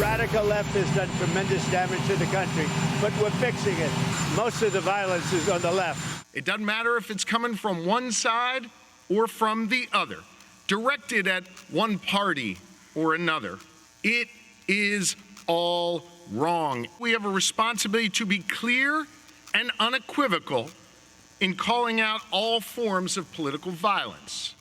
radical left has done tremendous damage to the country, but we're fixing it. Most of the violence is on the left. It doesn't matter if it's coming from one side or from the other, directed at one party or another. It is all wrong. We have a responsibility to be clear and unequivocal in calling out all forms of political violence.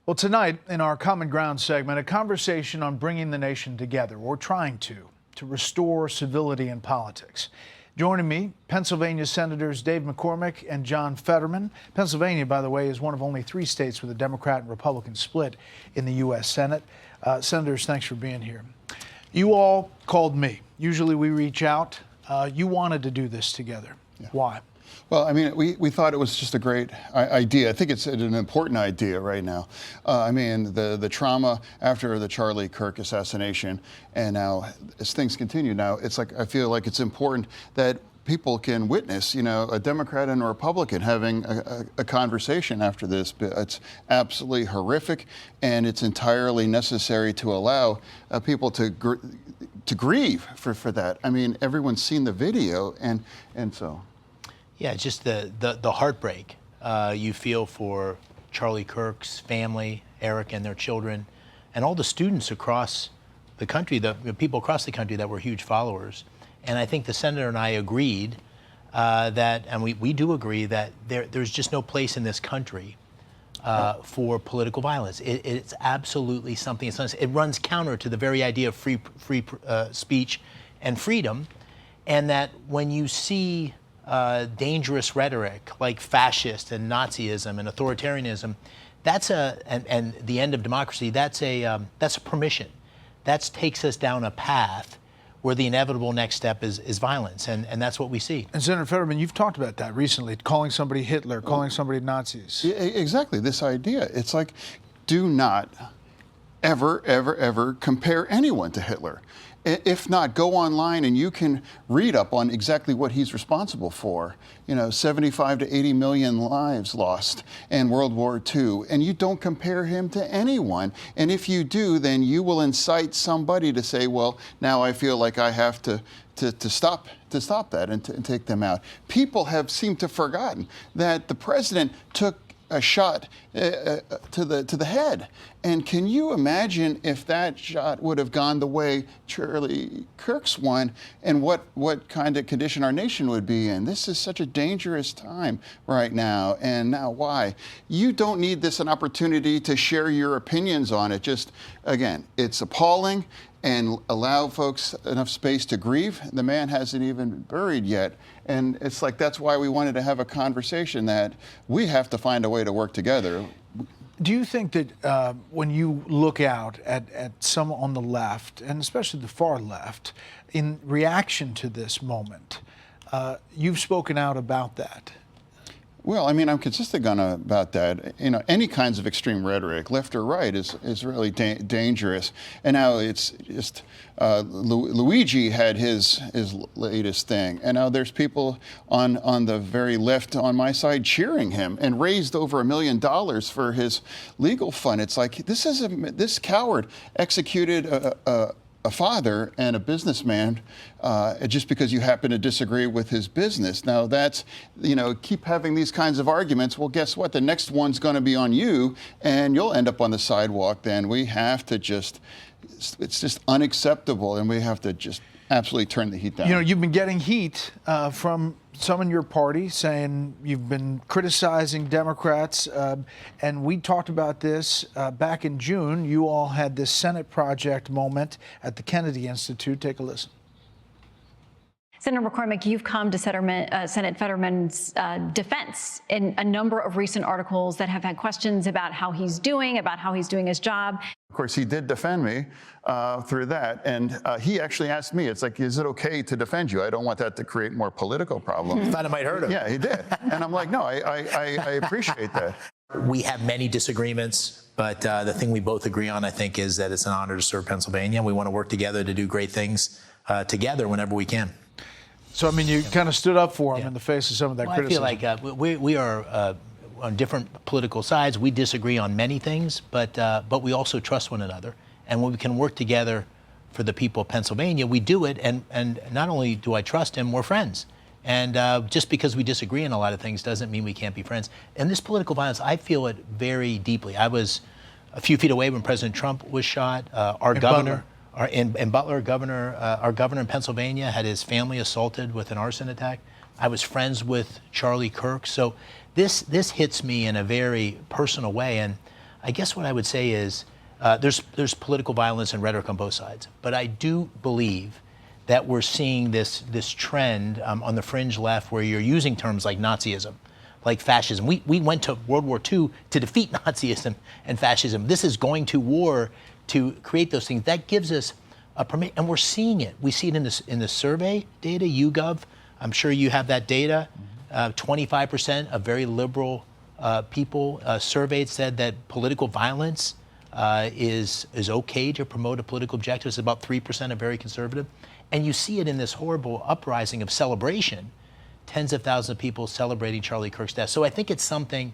Well, tonight in our Common Ground segment, a conversation on bringing the nation together, or trying to restore civility in politics. Joining me, Pennsylvania Senators Dave McCormick and John Fetterman. Pennsylvania, by the way, is one of only 3 states with a Democrat and Republican split in the U.S. Senate. Senators, thanks for being here. You all called me. Usually we reach out. You wanted to do this together. Yeah. Why? Well, I mean, we thought it was just a great idea. I think it's an important idea right now. I mean, the trauma after the Charlie Kirk assassination, and now as things continue now, it's like I feel like it's important that people can witness, a Democrat and a Republican having a conversation after this. It's absolutely horrific, and it's entirely necessary to allow people to grieve for that. I mean, everyone's seen the video, and so. Yeah, it's just the heartbreak you feel for Charlie Kirk's family, Eric and their children, and all the students across the country, the people across the country that were huge followers. And I think the senator and I agreed and we do agree that there's just no place in this country for political violence. It's absolutely something. It runs counter to the very idea of free speech and freedom, and that when you see dangerous rhetoric like fascist and Nazism and authoritarianism, and the end of democracy. That's a permission. That takes us down a path where the inevitable next step is violence, and that's what we see. And Senator Fetterman, you've talked about that recently, calling somebody Hitler, calling somebody Nazis. Exactly, this idea. It's like, do not ever compare anyone to Hitler. If not, go online and you can read up on exactly what he's responsible for. 75 to 80 million lives lost in World War II, and you don't compare him to anyone. And if you do, then you will incite somebody to say, well, now I feel like I have to stop that and take them out. People have seemed to have forgotten that the president took a shot to the head. And can you imagine if that shot would have gone the way Charlie Kirk's one, and what kind of condition our nation would be in? This is such a dangerous time right now. And now why? You don't need this an opportunity to share your opinions on it. Just, again, it's appalling, and allow folks enough space to grieve. The man hasn't even been buried yet. And it's like, that's why we wanted to have a conversation, that we have to find a way to work together. Do you think that when you look out at some on the left, and especially the far left, in reaction to this moment, you've spoken out about that? Well, I mean, I'm consistent about that. Any kinds of extreme rhetoric, left or right, is really dangerous. And now it's just Luigi had his latest thing, and now there's people on the very left on my side cheering him, and raised over $1 million for his legal fund. It's like, this coward executed a father and a businessman just because you happen to disagree with his business. Now that's, keep having these kinds of arguments. Well, guess what? The next one's going to be on you, and you'll end up on the sidewalk. Then we have to it's just unacceptable, and we have to just absolutely turn the heat down. You've been getting heat from some in your party saying you've been criticizing Democrats, and we talked about this back in June. You all had this Senate project moment at the Kennedy Institute. Take a listen. Senator McCormick, you've come to Senate Fetterman's defense in a number of recent articles that have had questions about how he's doing his job. Of course, he did defend me through that, and he actually asked me, it's like, is it okay to defend you? I don't want that to create more political problems. Thought it might hurt him. Yeah, he did. And I'm like, no, I appreciate that. We have many disagreements, but the thing we both agree on, I think, is that it's an honor to serve Pennsylvania. We want to work together to do great things together whenever we can. So, I mean, you kind of stood up for him in the face of some of that criticism. I feel like we are on different political sides. We disagree on many things, but we also trust one another. And we can work together for the people of Pennsylvania, we do it, and not only do I trust him, we're friends. And just because we disagree on a lot of things doesn't mean we can't be friends. And this political violence, I feel it very deeply. I was a few feet away when President Trump was shot. Our governor, our governor in Pennsylvania had his family assaulted with an arson attack. I was friends with Charlie Kirk. So this hits me in a very personal way. And I guess what I would say is there's political violence and rhetoric on both sides. But I do believe that we're seeing this trend on the fringe left where you're using terms like Nazism, like fascism. We went to World War II to defeat Nazism and fascism. This is going to war to create those things. That gives us a permit, and we're seeing it. We see it in the survey data, YouGov. I'm sure you have that data. 25% of very liberal people surveyed said that political violence is okay to promote a political objective. It's about 3% of very conservative. And you see it in this horrible uprising of celebration, tens of thousands of people celebrating Charlie Kirk's death. So I think it's something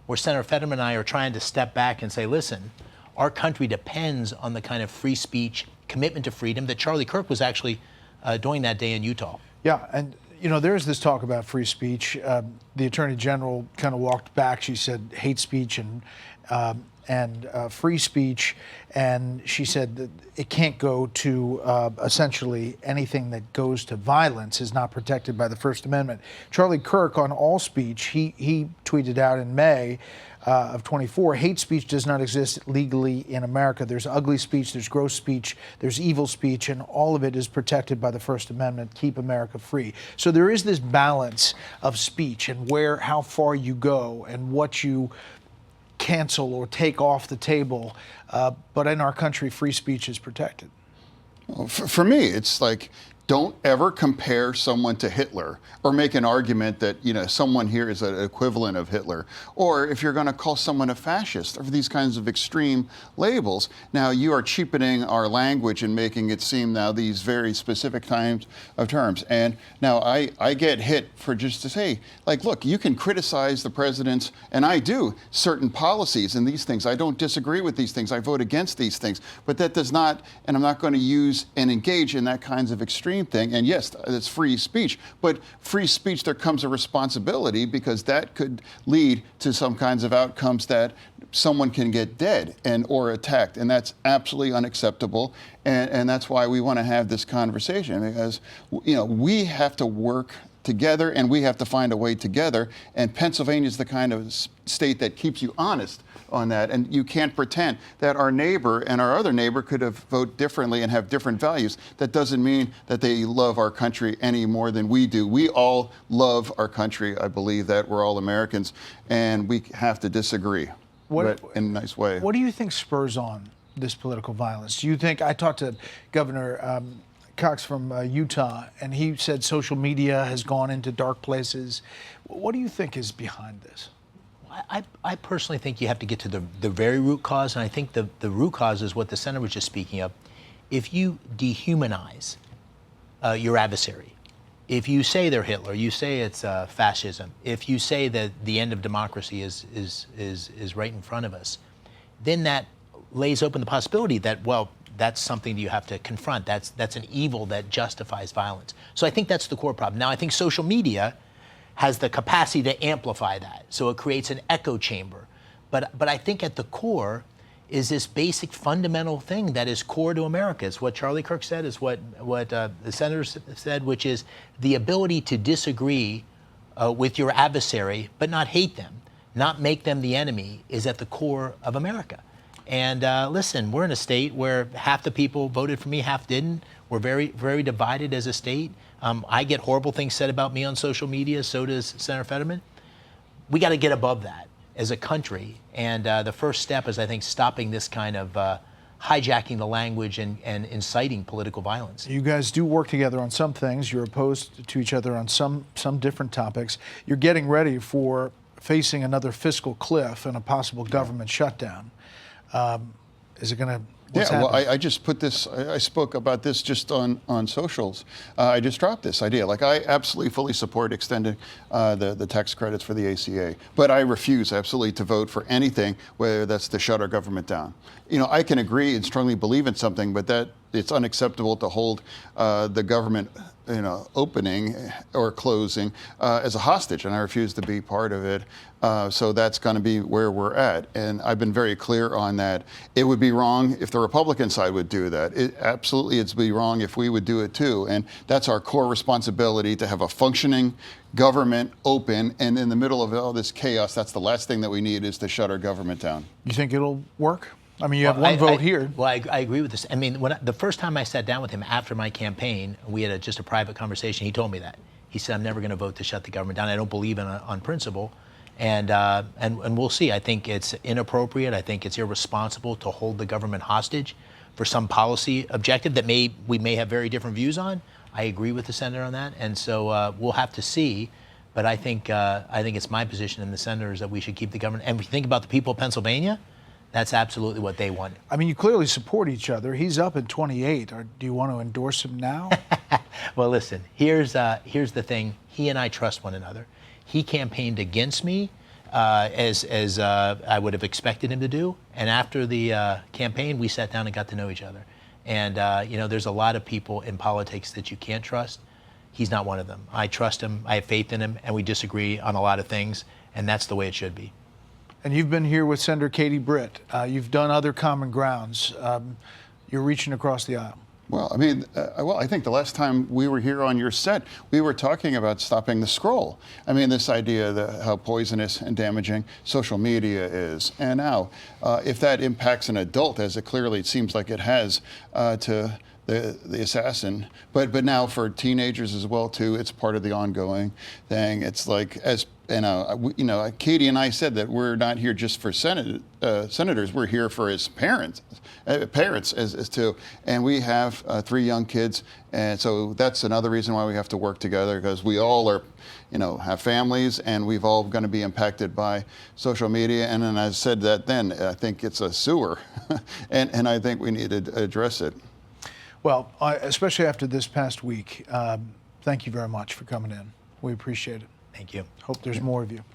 where Senator Fetterman and I are trying to step back and say, listen, our country depends on the kind of free speech, commitment to freedom that Charlie Kirk was actually doing that day in Utah. Yeah, and there's this talk about free speech. The Attorney General kind of walked back. She said hate speech and free speech, and she said that it can't go to essentially anything that goes to violence is not protected by the First Amendment. Charlie Kirk on All Speech, he tweeted out in May of 24, hate speech does not exist legally in America. There's ugly speech, there's gross speech, there's evil speech, and all of it is protected by the First Amendment. Keep America free. So there is this balance of speech and how far you go and what you cancel or take off the table, but in our country, free speech is protected. Well, for me, it's like, don't ever compare someone to Hitler or make an argument that, someone here is an equivalent of Hitler. Or if you're going to call someone a fascist, or these kinds of extreme labels, now you are cheapening our language and making it seem now these very specific kinds of terms. And now I get hit for just to say, like, look, you can criticize the president's, and I do, certain policies and these things. I don't disagree with these things. I vote against these things. But that does not, and I'm not going to use and engage in that kinds of extreme thing. And yes, it's free speech, but free speech, there comes a responsibility, because that could lead to some kinds of outcomes that someone can get dead or attacked, and that's absolutely unacceptable. And that's why we want to have this conversation, because we have to work together and we have to find a way together. And Pennsylvania is the kind of state that keeps you honest on that. And you can't pretend that our neighbor and our other neighbor could have voted differently and have different values. That doesn't mean that they love our country any more than we do. We all love our country. I believe that we're all Americans, and we have to disagree, but in a nice way. What do you think spurs on this political violence? Do you think, I talked to Governor Cox from Utah, and he said social media has gone into dark places. What do you think is behind this? I personally think you have to get to the very root cause, and I think the root cause is what the senator was just speaking of. If you dehumanize your adversary, if you say they're Hitler, you say it's fascism, if you say that the end of democracy is right in front of us, then that lays open the possibility that, well, that's something that you have to confront. That's an evil that justifies violence. So I think that's the core problem. Now, I think social media has the capacity to amplify that, so it creates an echo chamber. But I think at the core is this basic fundamental thing that is core to America. It's what Charlie Kirk said, is what the senator said, which is the ability to disagree with your adversary, but not hate them, not make them the enemy, is at the core of America. And listen, we're in a state where half the people voted for me, half didn't. We're very, very divided as a state. I get horrible things said about me on social media, so does Senator Fetterman. We got to get above that as a country. And the first step is, I think, stopping this kind of hijacking the language and inciting political violence. You guys do work together on some things. You're opposed to each other on some different topics. You're getting ready for facing another fiscal cliff and a possible government shutdown. Is it going to? Well, I just put this, I spoke about this just on socials. I just dropped this idea. Like, I absolutely fully support extending the tax credits for the ACA, but I refuse absolutely to vote for anything whether that's to shut our government down. I can agree and strongly believe in something, but that it's unacceptable to hold the government, opening or closing as a hostage, and I refuse to be part of it. So that's going to be where we're at, and I've been very clear on that. It would be wrong if the Republican side would do that. It'd be wrong if we would do it too, and that's our core responsibility, to have a functioning government open, and in the middle of all this chaos, that's the last thing that we need, is to shut our government down. You think it'll work? I mean, you have one vote here. Well, I agree with this. I mean, the first time I sat down with him after my campaign, we had just a private conversation. He told me that. He said, "I'm never going to vote to shut the government down. I don't believe on principle." And we'll see. I think it's inappropriate. I think it's irresponsible to hold the government hostage for some policy objective that we may have very different views on. I agree with the senator on that, and so we'll have to see. But I think it's my position and the senators that we should keep the government. And if you think about the people of Pennsylvania, that's absolutely what they want. I mean, you clearly support each other. He's up at 28. Do you want to endorse him now? Well, listen, here's the thing. He and I trust one another. He campaigned against me as I would have expected him to do. And after the campaign, we sat down and got to know each other. And, there's a lot of people in politics that you can't trust. He's not one of them. I trust him. I have faith in him. And we disagree on a lot of things. And that's the way it should be. And you've been here with Senator Katie Britt. You've done other common grounds. You're reaching across the aisle. Well, I mean, I think the last time we were here on your set, we were talking about stopping the scroll. I mean, this idea that how poisonous and damaging social media is. And now, if that impacts an adult, as it clearly seems like it has to the assassin, but now for teenagers as well too, it's part of the ongoing thing. It's like, Katie and I said that we're not here just for senators. We're here for his parents as too. And we have 3 young kids, and so that's another reason why we have to work together, because we all are, have families, and we've all going to be impacted by social media. And then I said that then, I think it's a sewer, and I think we need to address it. Well, especially after this past week, thank you very much for coming in. We appreciate it. Thank you. Hope there's more of you.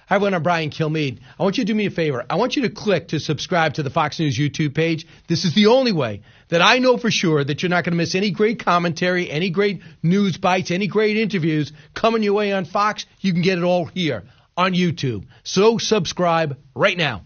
Hi, everyone. I'm Brian Kilmeade. I want you to do me a favor. I want you to click to subscribe to the Fox News YouTube page. This is the only way that I know for sure that you're not going to miss any great commentary, any great news bites, any great interviews coming your way on Fox. You can get it all here on YouTube. So subscribe right now.